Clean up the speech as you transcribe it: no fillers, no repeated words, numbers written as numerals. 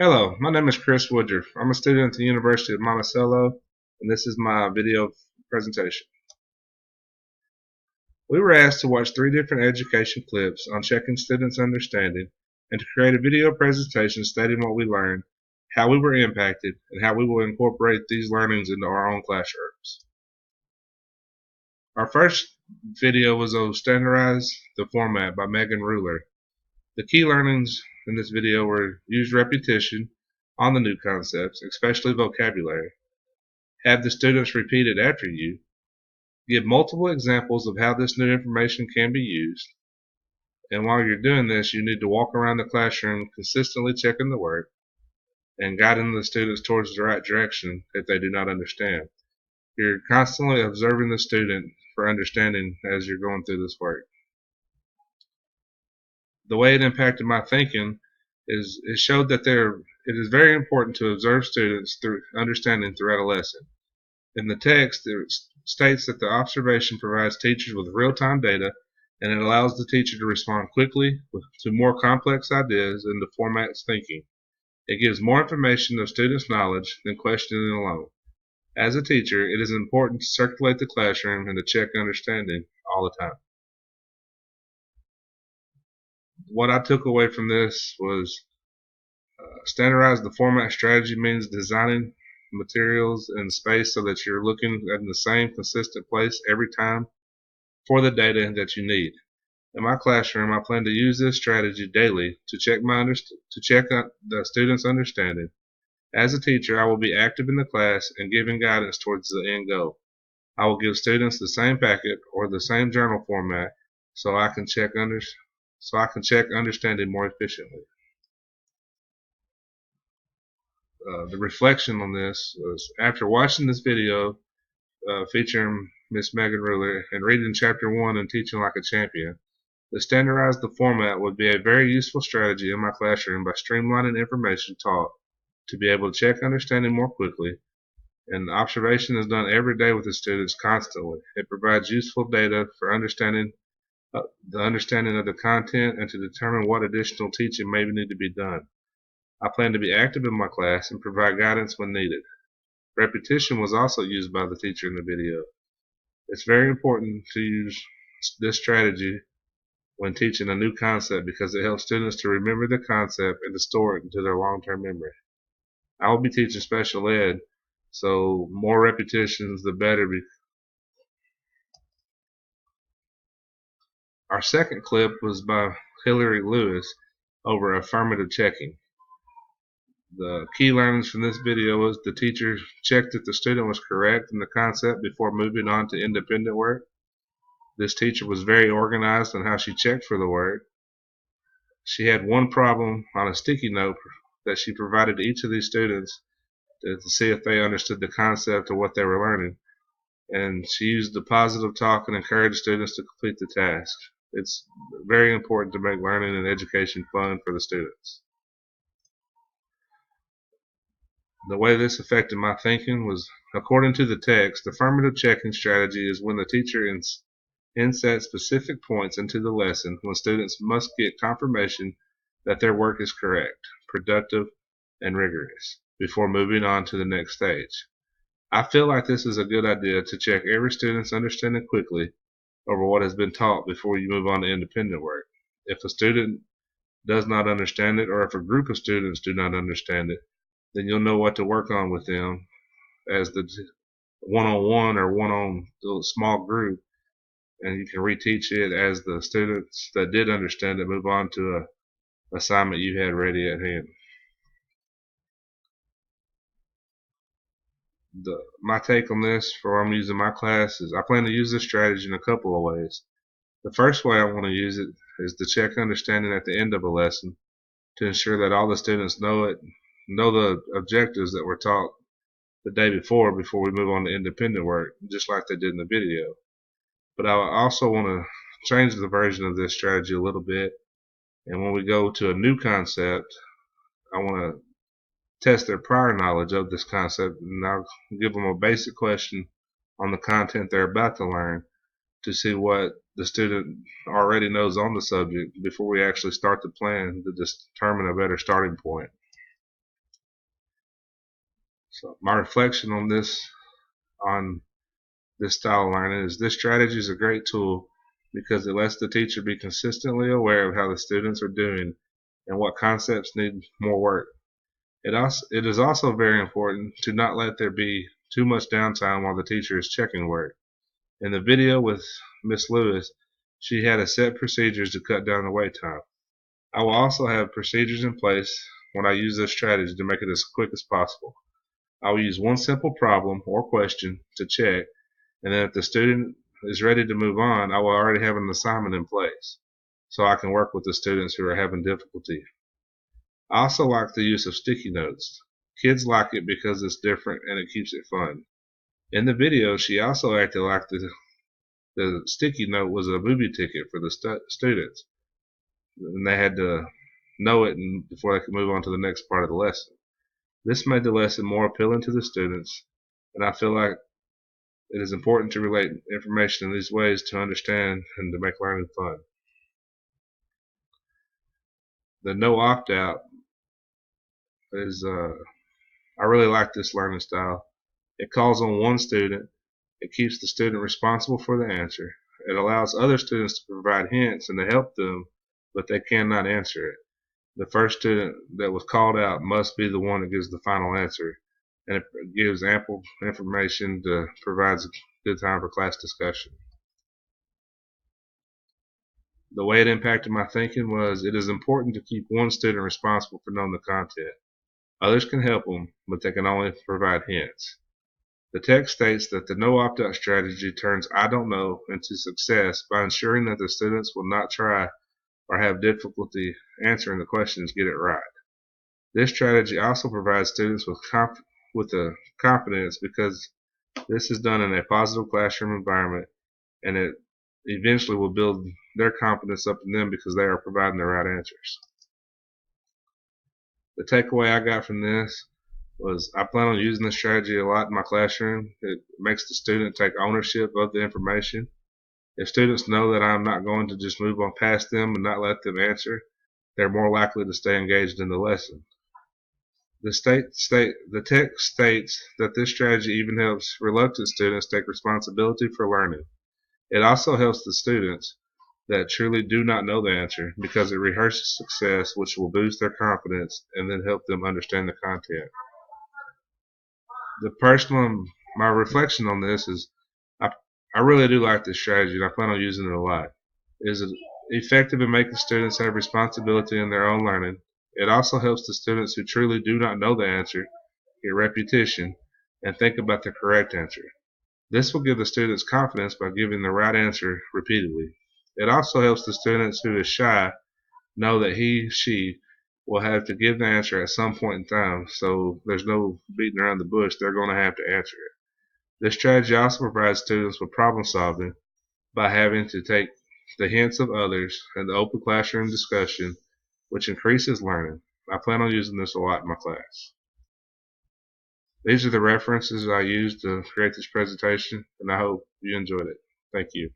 Hello, my name is Chris Woodruff. I'm a student at the University of Monticello, and this is my video presentation. We were asked to watch 3 different education clips on checking students' understanding and to create a video presentation stating what we learned, how we were impacted, and how we will incorporate these learnings into our own classrooms. Our first video was on Standardize the Format by Megan Ruler. The key learnings in this video were use repetition on the new concepts, especially vocabulary. Have the students repeat it after you. Give multiple examples of how this new information can be used. And while you're doing this, you need to walk around the classroom consistently checking the work and guiding the students towards the right direction if they do not understand. You're constantly observing the student for understanding as you're going through this work. The way it impacted my thinking is it showed that it is very important to observe students through understanding throughout a lesson. In the text, it states that the observation provides teachers with real-time data and it allows the teacher to respond quickly to more complex ideas and to format thinking. It gives more information of students' knowledge than questioning alone. As a teacher, it is important to circulate the classroom and to check understanding all the time. What I took away from this was standardize the format strategy means designing materials and space so that you're looking in the same consistent place every time for the data that you need. In my classroom, I plan to use this strategy daily to check the students' understanding. As a teacher, I will be active in the class and giving guidance towards the end goal. I will give students the same packet or the same journal format so I can check understanding more efficiently. The reflection on this was after watching this video featuring Miss Megan Ruler and reading chapter 1 and teaching like a champion, to standardize the format would be a very useful strategy in my classroom by streamlining information taught to be able to check understanding more quickly, and the observation is done every day with the students constantly. It provides useful data for understanding the understanding of the content and to determine what additional teaching may need to be done. I plan to be active in my class and provide guidance when needed. Repetition was also used by the teacher in the video. It's very important to use this strategy when teaching a new concept because it helps students to remember the concept and to store it into their long-term memory. I will be teaching special ed, so more repetitions the better. Our second clip was by Hillary Lewis over affirmative checking. The key learnings from this video was the teacher checked if the student was correct in the concept before moving on to independent work. This teacher was very organized on how she checked for the word. She had one problem on a sticky note that she provided to each of these students to see if they understood the concept of what they were learning. And she used the positive talk and encouraged students to complete the task. It's very important to make learning and education fun for the students. The way this affected my thinking was, according to the text, affirmative checking strategy is when the teacher insets specific points into the lesson when students must get confirmation that their work is correct, productive, and rigorous before moving on to the next stage. I feel like this is a good idea to check every student's understanding quickly over what has been taught before you move on to independent work. If a student does not understand it, or if a group of students do not understand it, then you'll know what to work on with them as the one-on-one or one-on small group, and you can reteach it as the students that did understand it move on to a assignment you had ready at hand. My take on this for I'm using my class is I plan to use this strategy in a couple of ways. The first way I want to use it is to check understanding at the end of a lesson to ensure that all the students know the objectives that were taught the day before we move on to independent work, just like they did in the video. But I also want to change the version of this strategy a little bit, and when we go to a new concept, I want to test their prior knowledge of this concept, and I'll give them a basic question on the content they're about to learn to see what the student already knows on the subject before we actually start the plan to determine a better starting point. So my reflection on this style of learning is this strategy is a great tool because it lets the teacher be consistently aware of how the students are doing and what concepts need more work. It is also very important to not let there be too much downtime while the teacher is checking work. In the video with Miss Lewis, she had a set procedures to cut down the wait time. I will also have procedures in place when I use this strategy to make it as quick as possible. I will use one simple problem or question to check, and then if the student is ready to move on, I will already have an assignment in place so I can work with the students who are having difficulty. I also like the use of sticky notes. Kids like it because it's different and it keeps it fun. In the video, she also acted like the sticky note was a movie ticket for the students, and they had to know it before they could move on to the next part of the lesson. This made the lesson more appealing to the students, and I feel like it is important to relate information in these ways to understand and to make learning fun. The no opt-out is, I really like this learning style. It calls on one student. It keeps the student responsible for the answer. It allows other students to provide hints and to help them, but they cannot answer it. The first student that was called out must be the one that gives the final answer, and it gives ample information to provide a good time for class discussion. The way it impacted my thinking was it is important to keep one student responsible for knowing the content. Others can help them, but they can only provide hints. The text states that the no opt-out strategy turns I don't know into success by ensuring that the students will not try or have difficulty answering the questions get it right. This strategy also provides students with confidence because this is done in a positive classroom environment, and it eventually will build their confidence up in them because they are providing the right answers. The takeaway I got from this was I plan on using this strategy a lot in my classroom. It makes the student take ownership of the information. If students know that I'm not going to just move on past them and not let them answer, they're more likely to stay engaged in the lesson. The text states that this strategy even helps reluctant students take responsibility for learning. It also helps the students that truly do not know the answer because it rehearses success, which will boost their confidence and then help them understand the content. My reflection on this is I really do like this strategy and I plan on using it a lot. It is effective in making students have responsibility in their own learning. It also helps the students who truly do not know the answer get repetition and think about the correct answer. This will give the students confidence by giving the right answer repeatedly. It also helps the students who is shy know that she will have to give the answer at some point in time, so there's no beating around the bush. They're going to have to answer it. This strategy also provides students with problem solving by having to take the hints of others and the open classroom discussion, which increases learning. I plan on using this a lot in my class. These are the references I used to create this presentation, and I hope you enjoyed it. Thank you.